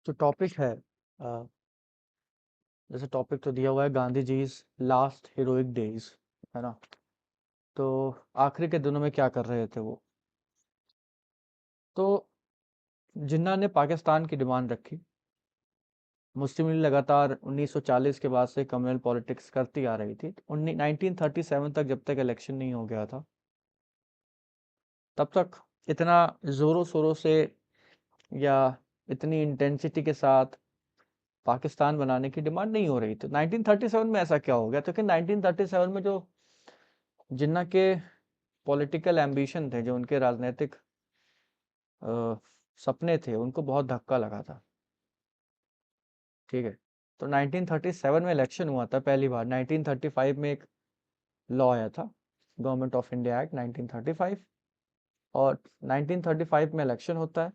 जो टॉपिक है जैसे टॉपिक तो दिया हुआ है Gandhi ji last heroic days, है ना। तो आखिरी के दिनों में क्या कर रहे थे वो। तो जिन्ना ने पाकिस्तान की डिमांड रखी। मुस्लिम लीग लगातार 1940 के बाद से कम्युनल पॉलिटिक्स करती आ रही थी। 1937 तक, जब तक इलेक्शन नहीं हो गया था, तब तक इतना जोरों शोरों से या इतनी इंटेंसिटी के साथ पाकिस्तान बनाने की डिमांड नहीं हो रही थी। 1937 में ऐसा क्या हो गया, तो कि 1937 में जो जिन्ना के पॉलिटिकल एम्बिशन थे, जो उनके राजनीतिक अ, सपने थे, उनको बहुत धक्का लगा था। ठीक है। तो 1937 में इलेक्शन हुआ था पहली बार। 1935 में एक लॉ आया था, गवर्नमेंट ऑफ इंडिया एक्ट 1935। और 1935 में इलेक्शन होता है।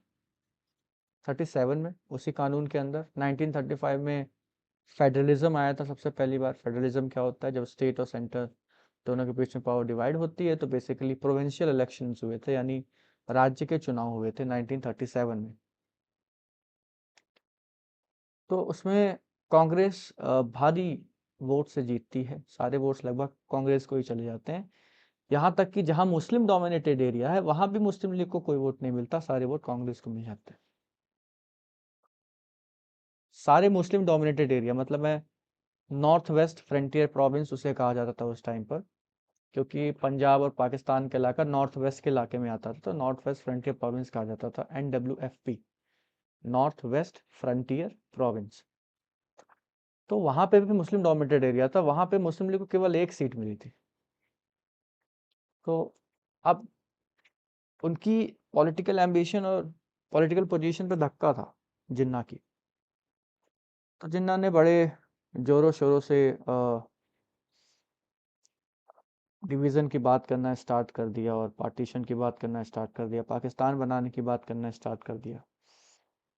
37 में उसी कानून के अंदर 1935 में फेडरलिज्म आया था सबसे पहली बार। फेडरलिज्म क्या होता है, जब स्टेट और सेंटर दोनों के बीच में पावर डिवाइड होती है, तो बेसिकली प्रोविंशियल इलेक्शंस हुए थे, यानी राज्य के चुनाव हुए थे 1937 में। तो उसमें कांग्रेस भारी वोट से जीतती है। सारे वोट्स लगभग कांग्रेस को ही चले जाते हैं। यहाँ तक कि जहां मुस्लिम डोमिनेटेड एरिया है, वहां भी मुस्लिम लीग को कोई वोट नहीं मिलता, सारे वोट कांग्रेस को मिल जाते हैं। सारे मुस्लिम डोमिनेटेड एरिया मतलब मैं नॉर्थ वेस्ट फ्रंटियर प्रोविंस उसे कहा जाता था उस टाइम पर, क्योंकि पंजाब और पाकिस्तान के इलाका नॉर्थ वेस्ट के इलाके में आता था, तो नॉर्थ वेस्ट फ्रंटियर प्रोविंस कहा जाता था, NWFP, north west frontier province. तो वहां पे भी मुस्लिम डोमिनेटेड एरिया था, वहां पे मुस्लिम लीग को केवल एक सीट मिली थी। तो अब उनकी पॉलिटिकल एम्बिशन और पॉलिटिकल पोजीशन पे धक्का था जिन्ना की। तो जिन्ना ने बड़े जोरों शोरों से डिवीज़न की बात करना स्टार्ट कर दिया, और पार्टीशन की बात करना स्टार्ट कर दिया, पाकिस्तान बनाने की बात करना स्टार्ट कर दिया।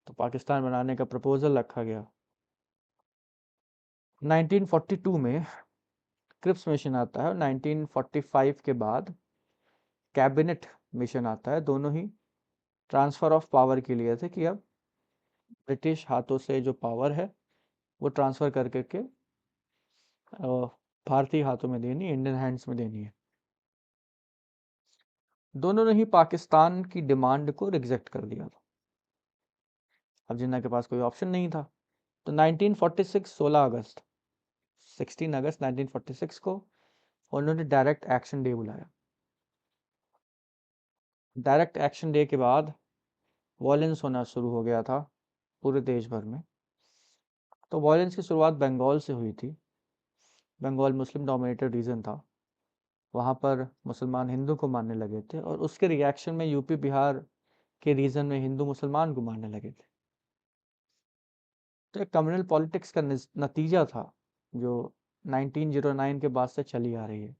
तो पाकिस्तान बनाने का प्रपोजल रखा गया। 1942 में क्रिप्स मिशन आता है, और 1945 के बाद कैबिनेट मिशन आता है। दोनों ही ट्रांसफर ऑफ पावर के लिए थे, कि अब ब्रिटिश हाथों से जो पावर है वो ट्रांसफर कर करके भारतीय हाथों में देनी, इंडियन हैंड्स में देनी है। दोनों ने ही पाकिस्तान की डिमांड को रिजेक्ट कर दिया था। अब जिन्ना के पास कोई ऑप्शन नहीं था। तो 1946 16 अगस्त 16 अगस्त 1946 को उन्होंने डायरेक्ट एक्शन डे बुलाया। डायरेक्ट एक्शन डे के बाद वॉयलेंस होना शुरू हो गया था पूरे देश भर में। तो वॉयलेंस की शुरुआत बंगाल से हुई थी। बंगाल मुस्लिम डोमिनेटेड रीजन था, वहाँ पर मुसलमान हिंदू को मारने लगे थे, और उसके रिएक्शन में यूपी बिहार के रीजन में हिंदू मुसलमान को मारने लगे थे। तो एक कम्युनल पॉलिटिक्स का नतीजा था, जो 1909 के बाद से चली आ रही है।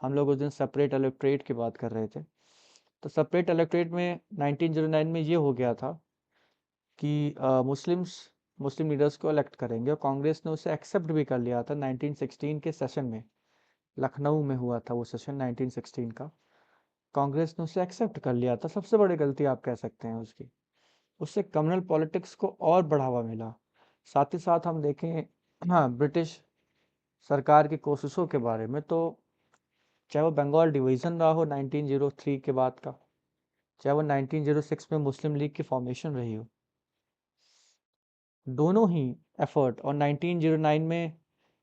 हम लोग उस दिन सेपरेट इलेक्टोरेट की बात कर रहे थे। तो सेपरेट इलेक्टोरेट में 1909 में ये हो गया था कि मुस्लिम लीडर्स को इलेक्ट करेंगे, और कांग्रेस ने उसे एक्सेप्ट भी कर लिया था 1916 के सेशन में। लखनऊ में हुआ था वो सेशन 1916 का। कांग्रेस ने उसे एक्सेप्ट कर लिया था। सबसे बड़ी गलती आप कह सकते हैं उसकी। उससे कम्युनल पॉलिटिक्स को और बढ़ावा मिला। साथ ही साथ हम देखें, हाँ, ब्रिटिश सरकार की कोशिशों के बारे में, तो चाहे वो बंगाल डिवीजन रहा हो 1903 के बाद का, चाहे वो 1906 में मुस्लिम लीग की फॉर्मेशन रही हो, दोनों ही एफर्ट, और 1909 में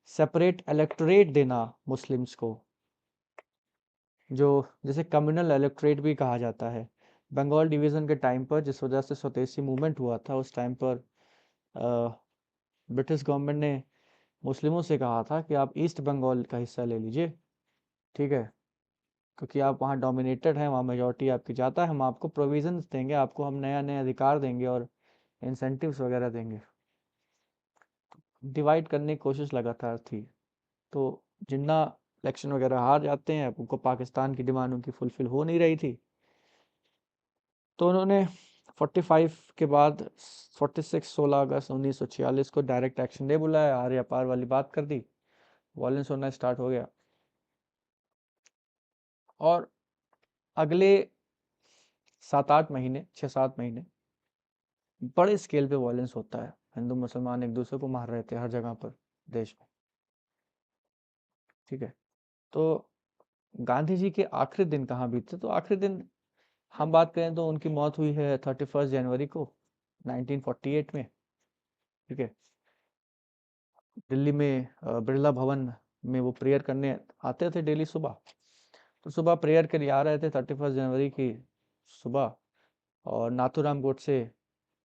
सेपरेट इलेक्टोरेट देना मुस्लिम्स को, जो जिसे कम्युनल इलेक्टोरेट भी कहा जाता है। बंगाल डिवीजन के टाइम पर जिस वजह से स्वदेशी मूवमेंट हुआ था, उस टाइम पर ब्रिटिश गवर्नमेंट ने मुस्लिमों से कहा था कि आप ईस्ट बंगाल का हिस्सा ले लीजिए, ठीक है, क्योंकि आप वहाँ डोमिनेटेड हैं, वहाँ मेजोरिटी आपकी जाता है, हम आपको प्रोविजंस देंगे, आपको हम नया नया अधिकार देंगे और इंसेंटिव्स वगैरह देंगे। डिवाइड करने की कोशिश लगातार थी। तो जिन्ना इलेक्शन वगैरह हार जाते हैं, उनको पाकिस्तान की डिमांड उनकी फुलफिल हो नहीं रही थी। तो उन्होंने 45 के बाद 46 16 अगस्त 1946 को डायरेक्ट एक्शन डे बुलाया, आर्या पार वाली बात कर दी, वॉयलेंस होना स्टार्ट हो गया। और अगले 7 8 महीने, 6 7 महीने बड़े स्केल पे वायलेंस होता है, हिंदू मुसलमान एक दूसरे को मार रहे थे हर जगह पर देश में। ठीक है। तो गांधी जी के आखिरी दिन कहाँ बीते, तो आखिरी दिन हम बात करें तो उनकी मौत हुई है 31 जनवरी को 1948 में। ठीक है। दिल्ली में बिरला भवन में वो प्रेयर करने आते थे डेली सुबह। तो सुबह प्रेयर के लिए आ रहे थे 31 जनवरी की सुबह, और नाथूराम गोडसे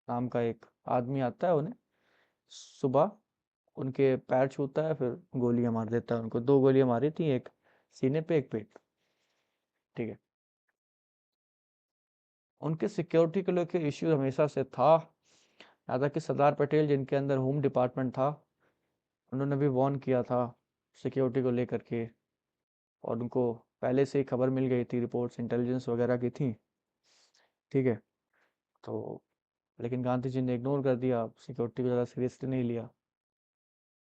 नाम का एक आदमी आता है, उन्हें सुबह उनके पैर छूता है, फिर गोलियां मार देता है उनको। 2 गोलियां मारी थी, एक सीने पे एक पेट पे। ठीक है। उनके सिक्योरिटी को लेकर इश्यू हमेशा से था। यहाँ तक कि सरदार पटेल जिनके अंदर होम डिपार्टमेंट था, उन्होंने भी वार्न किया था सिक्योरिटी को लेकर के, और उनको पहले से ही खबर मिल गई थी, रिपोर्ट्स इंटेलिजेंस वगैरह की थी। ठीक है। तो लेकिन गांधी जी ने इग्नोर कर दिया, सिक्योरिटी को ज़्यादा सीरियसली नहीं लिया।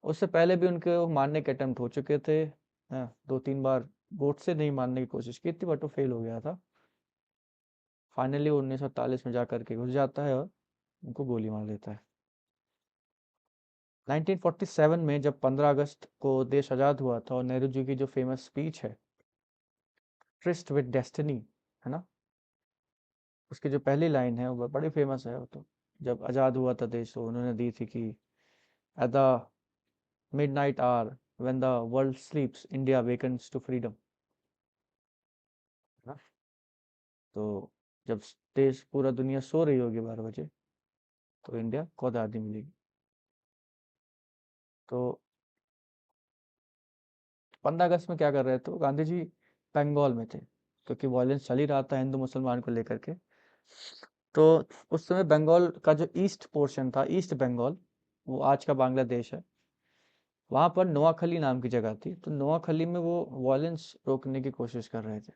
उससे पहले भी उनके वो मारने के अटेम्प्ट हो चुके थे, हाँ 2-3 बार। गोडसे नहीं मारने की कोशिश की थी, बट वो फेल हो गया था। फाइनली 1948 में जाकर के घुस जाता है और उनको गोली मार देता है। 1947 में जब 15 अगस्त को देश आज़ाद हुआ था, और नेहरू जी की जो फेमस स्पीच है ट्रिस्ट विद डेस्टिनी, है ना, उसकी जो पहली लाइन है वो बड़ी फेमस है। वो तो जब आज़ाद हुआ था देश, तो उन्होंने दी थी कि at the midnight hour when the world sleeps India awakens to freedom। है ना? तो जब देश पूरा दुनिया सो रही होगी 12 बजे, तो इंडिया को आज़ादी मिलेगी। तो 15 अगस्त में क्या कर रहे थे, तो गांधी जी बंगाल में थे, क्योंकि वायलेंस चल ही रहा था हिंदू मुसलमान को लेकर के। तो उस समय बंगाल का जो ईस्ट पोर्शन था, ईस्ट बंगाल, वो आज का बांग्लादेश है, वहां पर नोआखली नाम की जगह थी। तो नोआखली में वो वायलेंस रोकने की कोशिश कर रहे थे,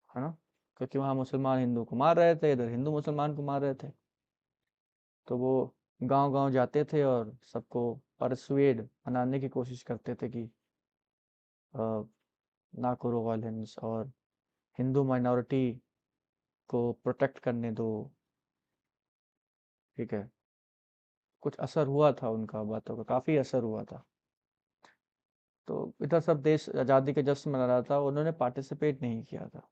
है ना, क्योंकि वहाँ मुसलमान हिंदू को मार रहे थे, इधर हिंदू मुसलमान को मार रहे थे। तो वो गांव-गांव जाते थे और सबको परसुएड मनाने की कोशिश करते थे कि अ, ना करो वायलेंस, और हिंदू माइनॉरिटी को प्रोटेक्ट करने दो। ठीक है। कुछ असर हुआ था उनका बातों का, काफी असर हुआ था। तो इधर सब देश आज़ादी के जश्न मना रहा था, उन्होंने पार्टिसिपेट नहीं किया था।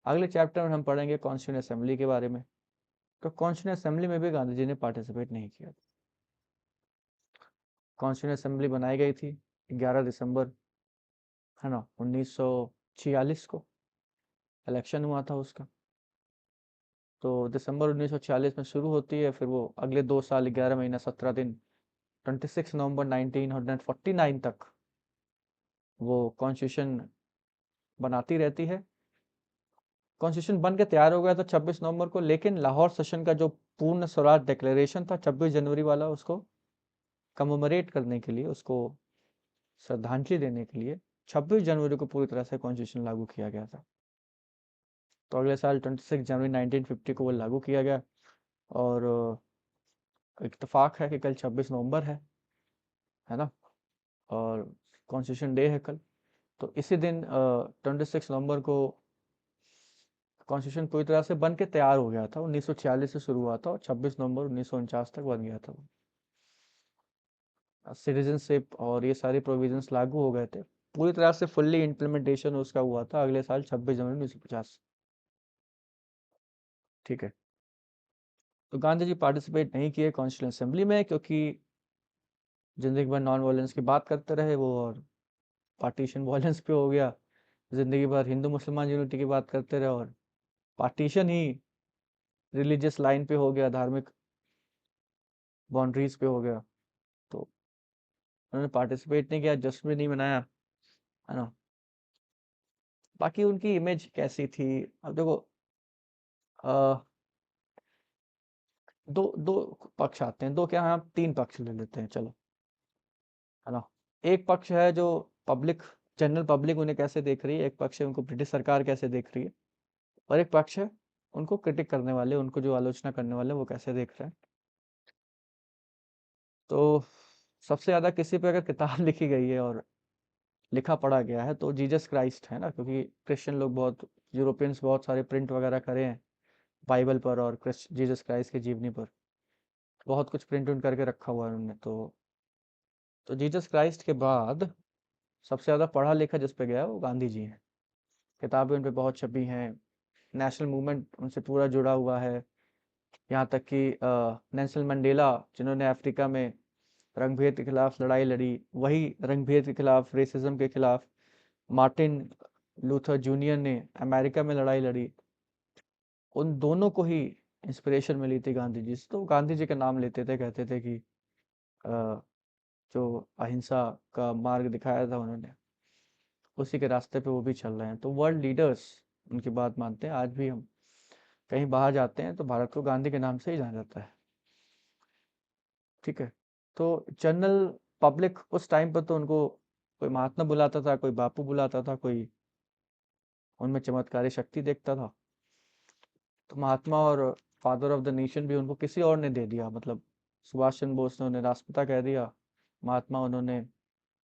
अगले चैप्टर में हम पढ़ेंगे कॉन्स्टिट्यूएंट असेंबली के बारे में। तो कॉन्स्टिट्यूएंट असेंबली में भी गांधी जी ने पार्टिसिपेट नहीं किया था। कॉन्स्टिट्यूएंट असेंबली बनाई गई थी 11 दिसंबर, है ना, 1946 को इलेक्शन हुआ था उसका। तो दिसंबर 1946 में शुरू होती है, फिर वो अगले 2 साल 11 महीना 17 दिन 26 नवंबर 1949 तक वो कॉन्स्टिट्यूशन बनाती रहती है। कॉन्स्टिट्यूशन बन के तैयार हो गया था 26 नवंबर को, लेकिन लाहौर सेशन का जो पूर्ण स्वराज डिक्लेरेशन था 26 जनवरी वाला, उसको कमोमरेट करने के लिए, उसको श्रद्धांजलि देने के लिए 26 जनवरी को पूरी तरह से कॉन्स्टिट्यूशन लागू किया गया था। तो अगले साल 26 जनवरी 1950 को वो लागू किया गया। और इत्तेफाक है कि कल 26 नवंबर है ना, और कॉन्स्टिट्यूशन डे है कल। तो इसी दिन 26 नवंबर को कॉन्स्टिट्यूशन पूरी तरह से बन के तैयार हो गया था। 1946 से शुरू हुआ था और 26 नवंबर 1949 तक बन गया था वो। सिटीजनशिप और ये सारे प्रोविजंस लागू हो गए थे, पूरी तरह से फुल्ली इम्प्लीमेंटेशन उसका हुआ था अगले साल 26 जनवरी 1950। ठीक है। तो गांधी जी पार्टिसिपेट नहीं किए कॉन्स्टिट्यूंट असेंबली में, क्योंकि जिंदगी भर नॉन वायलेंस की बात करते रहे वो, और पार्टीशन वायलेंस पे हो गया। जिंदगी भर हिंदू मुसलमान यूनिटी की बात करते रहे, और पार्टीशन ही रिलीजियस लाइन पे हो गया, धार्मिक बाउंड्रीज पे हो गया। तो उन्होंने पार्टिसिपेट नहीं किया, जश्न भी नहीं मनाया, है ना। बाकी उनकी इमेज कैसी थी, अब देखो, अ, दो दो पक्ष आते हैं, दो क्या, हाँ 3 पक्ष ले लेते हैं, चलो, है ना। एक पक्ष है जो पब्लिक, जनरल पब्लिक उन्हें कैसे देख रही है, एक पक्ष है उनको ब्रिटिश सरकार कैसे देख रही है, और एक पक्ष है उनको क्रिटिक करने वाले, उनको जो आलोचना करने वाले वो कैसे देख रहे हैं। तो सबसे ज्यादा किसी पे अगर किताब लिखी गई है और लिखा पढ़ा गया है तो जीसस क्राइस्ट है ना, क्योंकि क्रिश्चियन लोग बहुत, यूरोपियंस बहुत सारे प्रिंट वगैरह करे हैं बाइबल पर और क्रिस्ट जीसस क्राइस्ट की जीवनी पर बहुत कुछ प्रिंट उन करके रखा हुआ है उन्होंने। तो जीसस क्राइस्ट के बाद सबसे ज़्यादा पढ़ा लिखा जिस पे गया वो गांधी जी हैं। किताबें उन पे बहुत छपी हैं, नेशनल मूवमेंट उनसे पूरा जुड़ा हुआ है। यहाँ तक कि नेल्सन मंडेला जिन्होंने अफ्रीका में रंगभेद के खिलाफ लड़ाई लड़ी, वही रंगभेद के खिलाफ, रेसिज्म के खिलाफ मार्टिन लूथर जूनियर ने अमेरिका में लड़ाई लड़ी। उन दोनों को ही इंस्पिरेशन मिली थी गांधी जी से, तो वो गांधी जी का नाम लेते थे, कहते थे कि अ, जो अहिंसा का मार्ग दिखाया था उन्होंने, उसी के रास्ते पे वो भी चल रहे हैं। तो वर्ल्ड लीडर्स उनकी बात मानते हैं। आज भी हम कहीं बाहर जाते हैं तो भारत को गांधी के नाम से ही जाना जाता है। ठीक है। तो जनरल पब्लिक उस टाइम पर तो उनको कोई महात्मा बुलाता था, कोई बापू बुलाता था, कोई उनमें चमत्कारी शक्ति देखता था। तो महात्मा और फादर ऑफ द नेशन भी उनको किसी और ने दे दिया। मतलब सुभाष चंद्र बोस ने उन्हें राष्ट्रपिता कह दिया, महात्मा उन्होंने,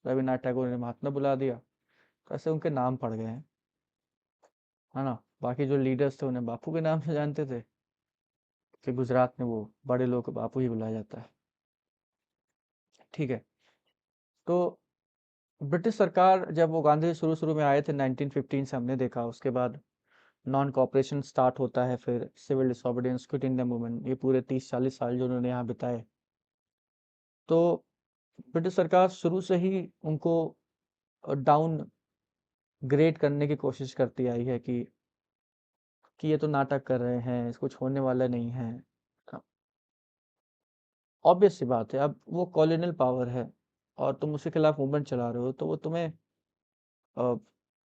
रविन्द्रनाथ टैगोर ने महात्मा बुला दिया। तो ऐसे उनके नाम पड़ गए हैं, है ना। बाकी जो लीडर्स थे उन्हें बापू के नाम से जानते थे, कि गुजरात में वो बड़े लोग को बापू ही बुलाया जाता है। ठीक है। तो ब्रिटिश सरकार जब वो गांधी शुरू शुरू में आए थे 1915 से, हमने देखा उसके बाद नॉन कॉपरेशन स्टार्ट होता है, फिर civil disobedience, Quit India movement, ये पूरे 30-40 साल जो उन्होंने यहाँ बिताए। तो ब्रिटिश सरकार शुरू से ही उनको डाउन ग्रेड करने की कोशिश करती आई है कि ये तो नाटक कर रहे हैं, इसको छोड़ने वाला नहीं है। ऑब्वियस सी बात है, अब वो कॉलोनियल पावर है और तुम उसके खिलाफ मूवमेंट चला रहे हो, तो वो तुम्हें अ,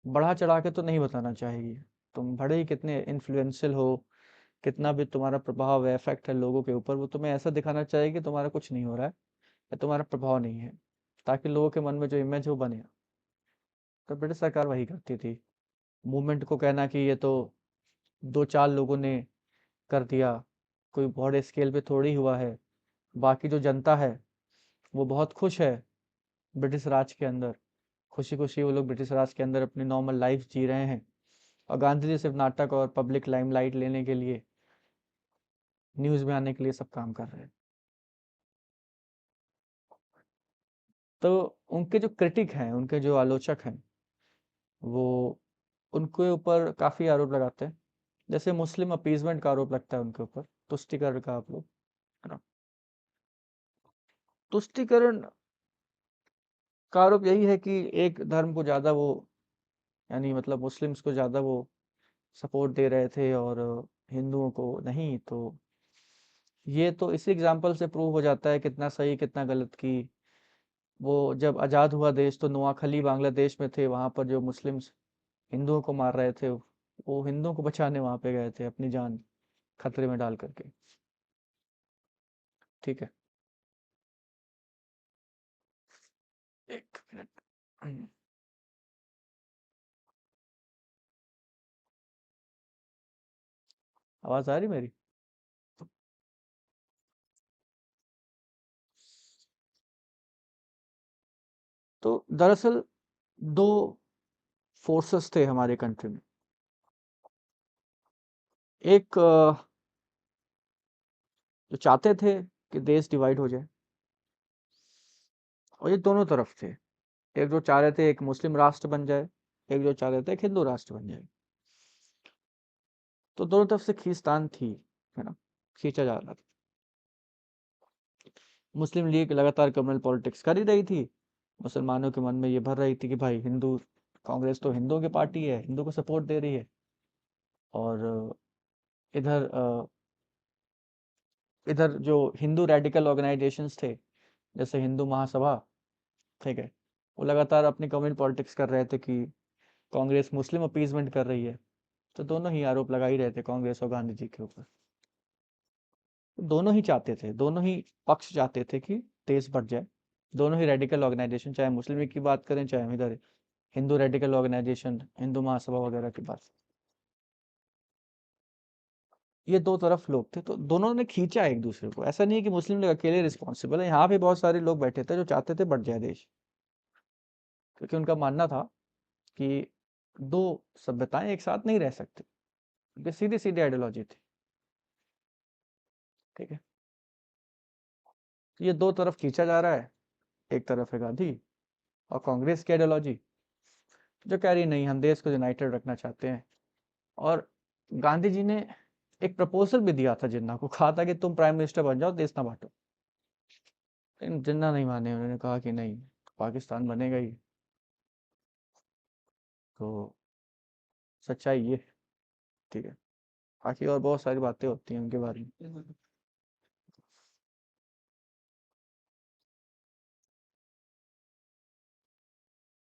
बढ़ा चढ़ा के तो नहीं बताना चाहिए। तुम भले ही कितने इन्फ्लुएंशियल हो, कितना भी तुम्हारा प्रभाव है, इफेक्ट है लोगों के ऊपर, वो तुम्हें ऐसा दिखाना चाहिए कि तुम्हारा कुछ नहीं हो रहा है या तुम्हारा प्रभाव नहीं है, ताकि लोगों के मन में जो इमेज है वो बने। तो ब्रिटिश सरकार वही करती थी। मूवमेंट को कहना कि ये तो दो चार लोगों ने कर दिया, कोई बड़े स्केल पे थोड़ी हुआ है, बाकी जो जनता है वो बहुत खुश है ब्रिटिश राज के अंदर, खुशी खुशी वो लोग ब्रिटिश राज के अंदर अपनी नॉर्मल लाइफ जी रहे हैं, और गांधी जी सिर्फ नाटक और पब्लिक लाइमलाइट लेने के लिए, न्यूज में आने के लिए सब काम कर रहे हैं। तो उनके जो क्रिटिक हैं, उनके जो आलोचक हैं, वो उनके ऊपर काफी आरोप लगाते हैं। जैसे मुस्लिम अपीजमेंट का आरोप लगता है उनके ऊपर, तुष्टिकरण का, आप लोग, है ना। तुष्टिकरण का आरोप यही है कि एक धर्म को ज्यादा वो, यानी मतलब मुस्लिम्स को ज्यादा वो सपोर्ट दे रहे थे और हिंदुओं को नहीं। तो ये तो इसी एग्जाम्पल से प्रूव हो जाता है कितना सही कितना गलत। की वो जब आज़ाद हुआ देश, तो नोआखली बांग्लादेश में थे, वहां पर जो मुस्लिम्स हिंदुओं को मार रहे थे, वो हिंदुओं को बचाने वहां पे गए थे, अपनी जान खतरे में डाल करके। ठीक है। एक मिनट। आवाज आ रही मेरी? तो दरअसल दो फोर्सेस थे हमारे कंट्री में। एक जो चाहते थे कि देश डिवाइड हो जाए, और ये दोनों तरफ थे। एक जो चाह रहे थे एक मुस्लिम राष्ट्र बन जाए, एक जो चाह रहे थे एक हिंदू राष्ट्र बन जाए। तो दोनों तरफ से खींचतान थी, है ना, खींचा जा रहा था। मुस्लिम लीग लगातार कम्युनल पॉलिटिक्स कर ही रही थी, मुसलमानों के मन में ये भर रही थी कि भाई हिंदू, कांग्रेस तो हिंदुओं की पार्टी है, हिंदू को सपोर्ट दे रही है। और इधर इधर जो हिंदू रेडिकल ऑर्गेनाइजेशंस थे, जैसे हिंदू महासभा, ठीक है, वो लगातार अपनी कम्युनल पॉलिटिक्स कर रहे थे कि कांग्रेस मुस्लिम अपीजमेंट कर रही है। तो दोनों ही आरोप लगा ही रहे थे कांग्रेस और गांधी जी के ऊपर। दोनों ही चाहते थे, दोनों ही पक्ष चाहते थे कि देश बढ़ जाए। दोनों ही रेडिकल ऑर्गेनाइजेशन, चाहे मुस्लिम लीग की बात करें, चाहे हम इधर हिंदू रेडिकल ऑर्गेनाइजेशन, हिंदू महासभा वगैरह की बात, ये दो तरफ लोग थे, तो दोनों ने खींचा एक दूसरे को। ऐसा नहीं है कि मुस्लिम लीग अकेले रिस्पॉन्सिबल है, यहाँ पे बहुत सारे लोग बैठे थे जो चाहते थे बढ़ जाए देश, क्योंकि उनका मानना था कि दो सभ्यताएं एक साथ नहीं रह सकती। उनकी सीधी सीधी आइडियोलॉजी थी। ठीक है। ये दो तरफ खींचा जा रहा है, एक तरफ है गांधी और कांग्रेस की आइडियोलॉजी जो कह रही नहीं हम देश को यूनाइटेड रखना चाहते हैं। और गांधी जी ने एक प्रपोजल भी दिया था जिन्ना को, कहा था कि तुम प्राइम मिनिस्टर बन जाओ, देश ना बांटो। लेकिन जिन्ना नहीं माने, उन्होंने कहा कि नहीं, पाकिस्तान बनेगा ही। तो सच्चाई ये, ठीक है। बाकी और बहुत सारी बातें होती हैं उनके बारे में।